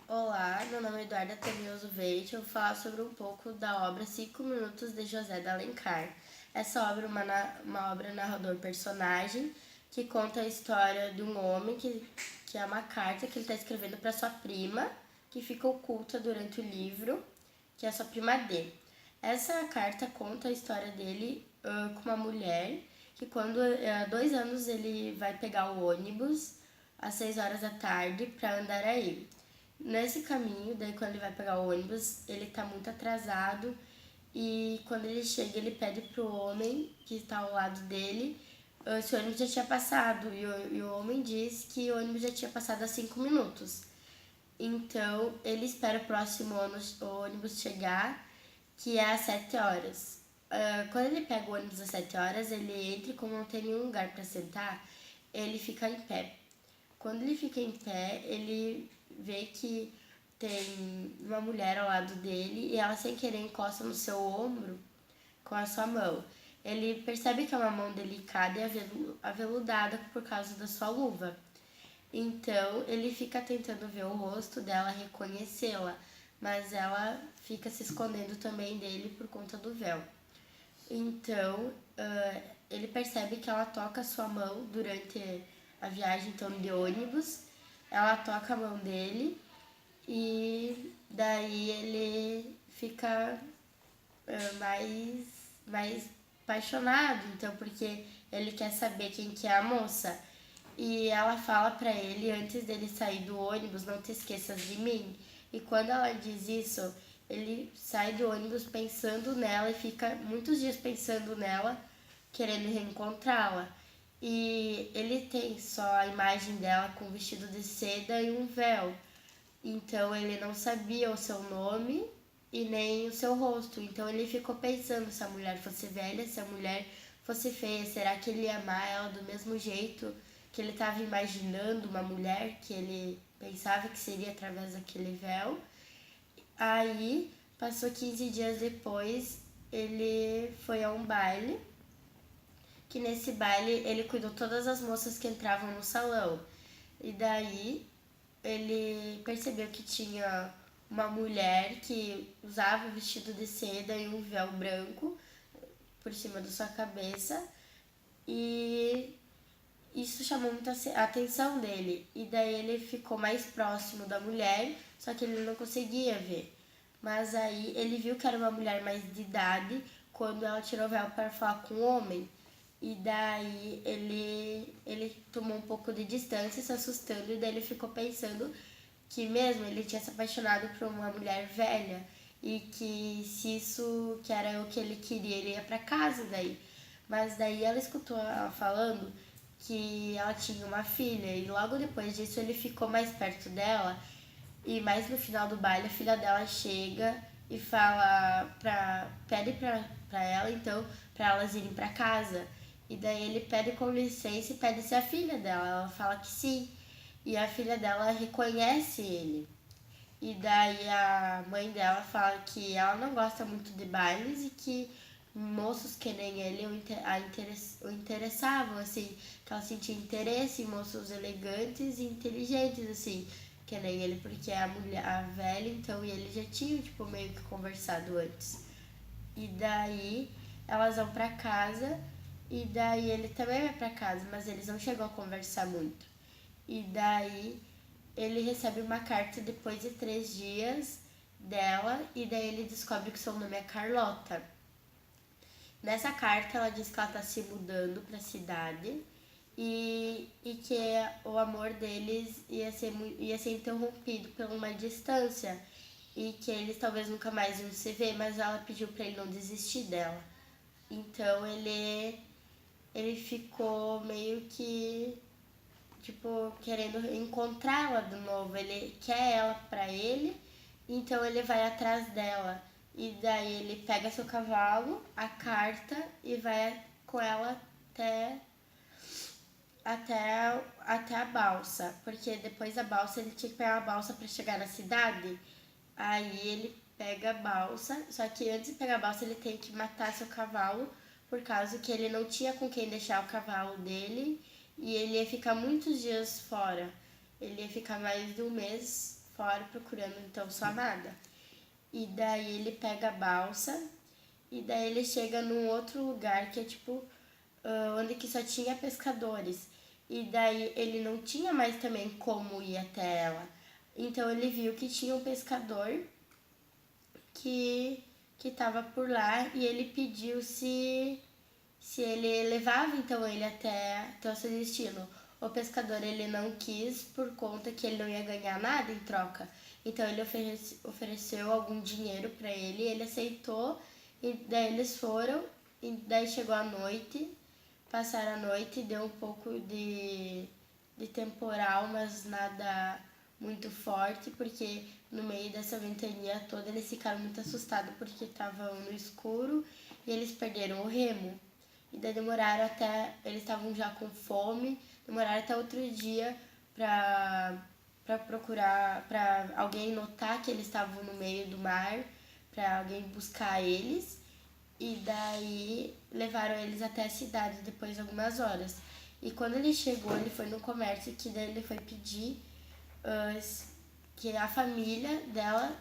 Olá, meu nome é Eduarda Tenioso Veite. Eu vou falar sobre um pouco da obra 5 Minutos de José de Alencar. Essa obra é uma obra narrador-personagem que conta a história de um homem que é uma carta que ele está escrevendo para sua prima, que fica oculta durante o livro, que é sua prima D. Essa carta conta a história dele com uma mulher que quando há 2 anos ele vai pegar o ônibus às 6 horas da tarde para Andaraí. Nesse caminho, daí quando ele vai pegar o ônibus, ele tá muito atrasado e quando ele chega, ele pede pro homem que está ao lado dele se o ônibus já tinha passado e o homem diz que o ônibus já tinha passado há 5 minutos. Então ele espera o próximo ônibus chegar, que é às 7 horas. Quando ele pega o ônibus às 7 horas, ele entra e como não tem nenhum lugar para sentar, ele fica em pé. Quando ele fica em pé, ele vê que tem uma mulher ao lado dele e ela sem querer encosta no seu ombro com a sua mão. Ele percebe que é uma mão delicada e aveludada por causa da sua luva. Então ele fica tentando ver o rosto dela, reconhecê-la, mas ela fica se escondendo também dele por conta do véu. Então ele percebe que ela toca a sua mão durante a viagem então de ônibus. Ela toca a mão dele e daí ele fica mais apaixonado, então porque ele quer saber quem que é a moça. E ela fala pra ele antes dele sair do ônibus, não te esqueças de mim. E quando ela diz isso, ele sai do ônibus pensando nela e fica muitos dias pensando nela, querendo reencontrá-la. E ele tem só a imagem dela com um vestido de seda e um véu. Então ele não sabia o seu nome e nem o seu rosto. Então ele ficou pensando se a mulher fosse velha, se a mulher fosse feia, será que ele ia amar ela do mesmo jeito que ele estava imaginando uma mulher que ele pensava que seria através daquele véu? Aí, passou 15 dias depois, ele foi a um baile, que nesse baile ele cuidou todas as moças que entravam no salão. E daí ele percebeu que tinha uma mulher que usava um vestido de seda e um véu branco por cima da sua cabeça e isso chamou muita atenção dele. E daí ele ficou mais próximo da mulher, só que ele não conseguia ver. Mas aí ele viu que era uma mulher mais de idade quando ela tirou o véu para falar com o homem. E daí ele tomou um pouco de distância, se assustando, e daí ele ficou pensando que mesmo ele tinha se apaixonado por uma mulher velha e que se isso que era o que ele queria, ele ia para casa daí. Mas daí ela escutou ela falando que ela tinha uma filha e logo depois disso ele ficou mais perto dela e mais no final do baile a filha dela chega e pede pra ela então para elas irem para casa. E daí ele pede com licença e pede ser a filha dela. Ela fala que sim. E a filha dela reconhece ele. E daí a mãe dela fala que ela não gosta muito de bailes e que moços que nem ele o interessavam, assim, que ela sentia interesse em moços elegantes e inteligentes, assim, que nem ele, porque a mulher, a velha, então, e ele já tinham, tipo, meio que conversado antes. E daí elas vão pra casa e daí ele também vai pra casa, mas eles não chegam a conversar muito. E daí ele recebe uma carta depois de 3 dias dela e daí ele descobre que seu nome é Carlota. Nessa carta ela diz que ela está se mudando para a cidade e que o amor deles ia ser interrompido por uma distância e que eles talvez nunca mais iam se ver, mas ela pediu para ele não desistir dela. Então ele ficou meio que tipo querendo encontrá-la de novo. Ele quer ela para ele, então ele vai atrás dela. E daí ele pega seu cavalo, a carta e vai com ela até a balsa, porque depois da balsa ele tinha que pegar a balsa para chegar na cidade. Aí ele pega a balsa, só que antes de pegar a balsa ele tem que matar seu cavalo, por causa que ele não tinha com quem deixar o cavalo dele e ele ia ficar muitos dias fora. Ele ia ficar mais de um mês fora procurando então sua amada. E daí ele pega a balsa e daí ele chega num outro lugar que é tipo onde que só tinha pescadores. E daí ele não tinha mais também como ir até ela. Então ele viu que tinha um pescador que estava por lá e ele pediu se ele levava então ele até o seu destino. O pescador ele não quis por conta que ele não ia ganhar nada em troca. Então ele ofereceu algum dinheiro para ele aceitou e daí eles foram e daí chegou a noite, passaram a noite, deu um pouco de temporal, mas nada muito forte, porque no meio dessa ventania toda eles ficaram muito assustados porque estavam no escuro e eles perderam o remo. E daí demoraram até, eles estavam já com fome, demoraram até outro dia para procurar, para alguém notar que eles estavam no meio do mar, para alguém buscar eles. E daí levaram eles até a cidade depois de algumas horas. E quando ele chegou, ele foi no comércio que daí ele foi pedir que a família dela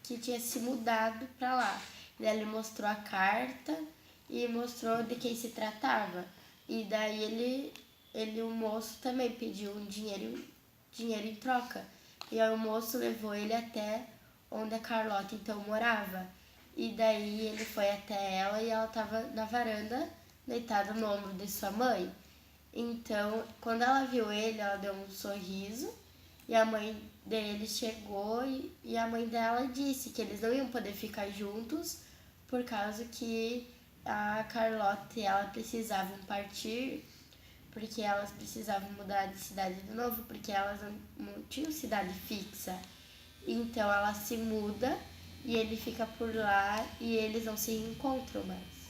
que tinha se mudado para lá. E daí ele mostrou a carta e mostrou de quem se tratava. E daí o moço também pediu um dinheiro em troca. E aí o moço levou ele até onde a Carlota então morava. E daí ele foi até ela e ela estava na varanda, deitada no ombro de sua mãe. Então, quando ela viu ele, ela deu um sorriso e a mãe dele chegou e a mãe dela disse que eles não iam poder ficar juntos por causa que a Carlota e ela precisavam partir, porque elas precisavam mudar de cidade de novo, porque elas não tinham cidade fixa. Então ela se muda e ele fica por lá e eles não se encontram mais.